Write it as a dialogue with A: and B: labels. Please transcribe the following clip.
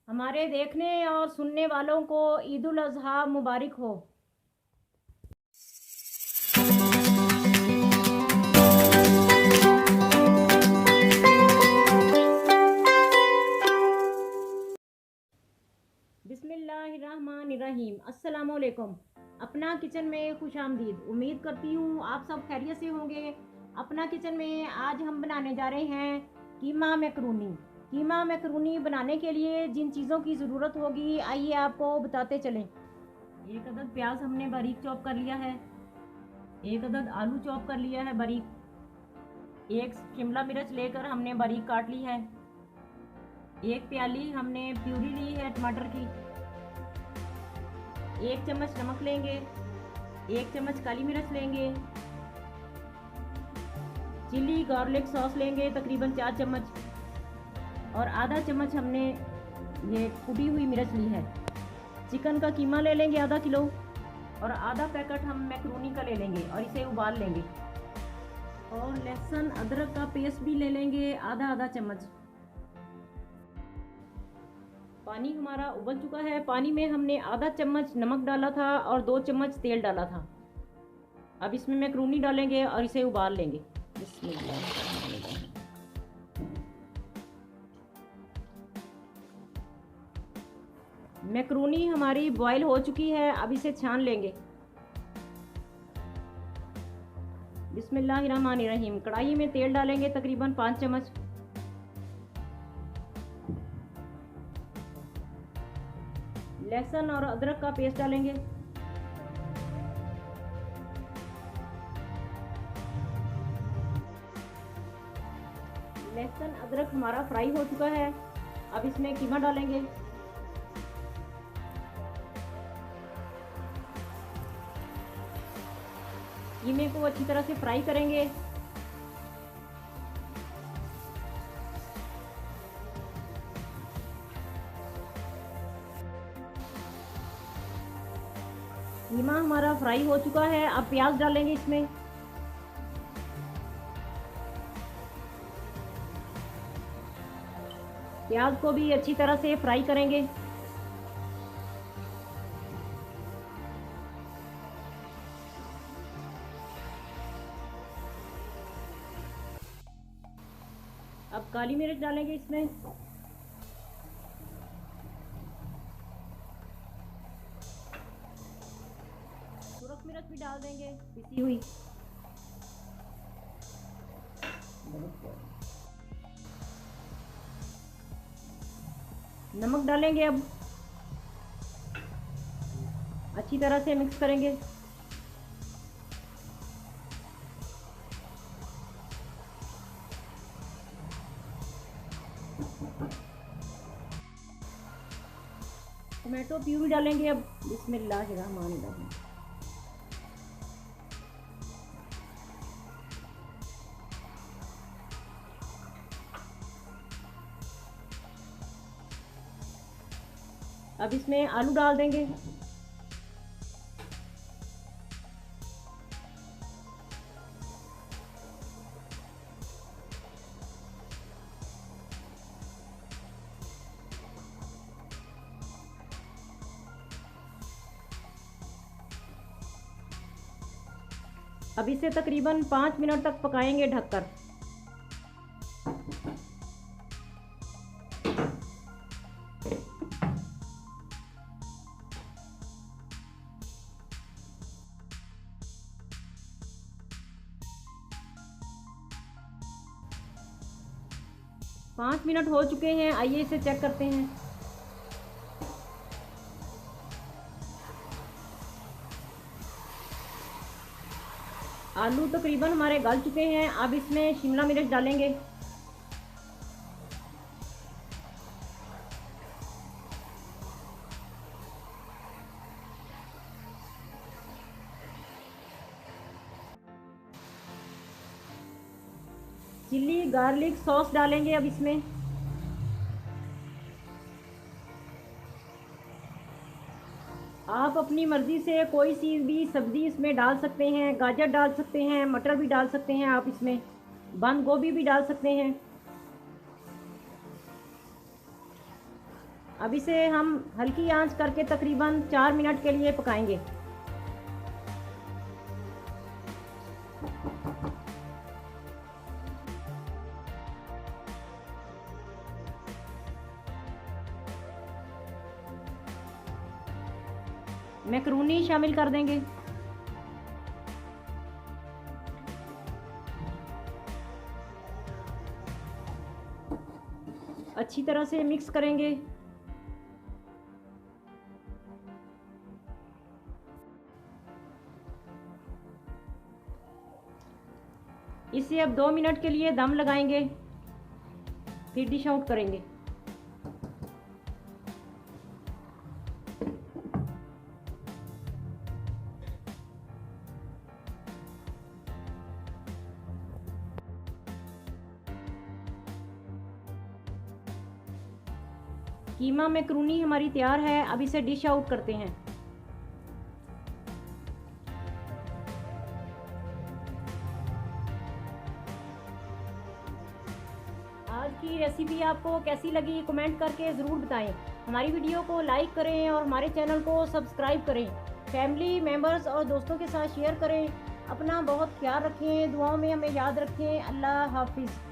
A: हमारे देखने और सुनने वालों को ईद उल अज़हा मुबारक हो। बिस्मिल्लाहिर्रहमानिर्रहीम। अस्सलाम वालेकुम। अपना किचन में खुश आमदीद। उम्मीद करती हूँ आप सब खैरियत से होंगे। अपना किचन में आज हम बनाने जा रहे हैं कीमा मैकरूनी। कीमा मैकरूनी बनाने के लिए जिन चीज़ों की ज़रूरत होगी आइए आपको बताते चलें। एक अदद प्याज हमने बारीक चॉप कर लिया है। एक अदद आलू चॉप कर लिया है बारीक। एक शिमला मिर्च लेकर हमने बारीक काट ली है। एक प्याली हमने प्यूरी ली है टमाटर की। एक चम्मच नमक लेंगे। एक चम्मच काली मिर्च लेंगे। चिली गार्लिक सॉस लेंगे तकरीबन 4 चम्मच। और आधा चम्मच हमने ये कुटी हुई मिर्च ली है। चिकन का कीमा ले लेंगे आधा किलो। और आधा पैकेट हम मैक्रोनी का ले लेंगे और इसे उबाल लेंगे। और लहसुन अदरक का पेस्ट भी ले लेंगे आधा आधा चम्मच। पानी हमारा उबल चुका है। पानी में हमने आधा चम्मच नमक डाला था और 2 चम्मच तेल डाला था। अब इसमें मैक्रोनी डालेंगे और इसे उबाल लेंगे। मैक्रोनी हमारी बॉईल हो चुकी है। अब इसे छान लेंगे। बिस्मिल्लाहिर्रहमानिर्रहीम। कढ़ाई में तेल डालेंगे तकरीबन 5 चम्मच। लहसुन और अदरक का पेस्ट डालेंगे। लहसुन अदरक हमारा फ्राई हो चुका है। अब इसमें कीमा डालेंगे। कीमे को अच्छी तरह से फ्राई करेंगे। कीमा हमारा फ्राई हो चुका है। अब प्याज डालेंगे इसमें। प्याज को भी अच्छी तरह से फ्राई करेंगे। अब काली मिर्च डालेंगे इसमें। सुरख मिर्च भी डाल देंगे पिसी हुई। नमक डालेंगे। अब अच्छी तरह से मिक्स करेंगे। टमाटो प्यूरी डालेंगे। अब बिस्मिल्लाहिर्रहमानिर्रहीम। अब इसमें आलू डाल देंगे। अब इसे तकरीबन 5 मिनट तक पकाएंगे ढककर। पाँच मिनट हो चुके हैं। आइए इसे चेक करते हैं। आलू तकरीबन हमारे गल चुके हैं। अब इसमें शिमला मिर्च डालेंगे। चिल्ली गार्लिक सॉस डालेंगे अब इसमें। आप अपनी मर्ज़ी से कोई सी भी सब्ज़ी इसमें डाल सकते हैं। गाजर डाल सकते हैं, मटर भी डाल सकते हैं आप इसमें, बंद गोभी भी डाल सकते हैं। अब इसे हम हल्की आंच करके तकरीबन 4 मिनट के लिए पकाएंगे। मैक्रोनी शामिल कर देंगे। अच्छी तरह से मिक्स करेंगे। इसे अब 2 मिनट के लिए दम लगाएंगे, फिर डिश आउट करेंगे। कीमा मैक्रोनी हमारी तैयार है। अब इसे डिश आउट करते हैं। आज की रेसिपी आपको कैसी लगी कमेंट करके ज़रूर बताएं। हमारी वीडियो को लाइक करें और हमारे चैनल को सब्सक्राइब करें। फैमिली मेम्बर्स और दोस्तों के साथ शेयर करें। अपना बहुत ख्याल रखें, दुआओं में हमें याद रखें। अल्लाह हाफिज़।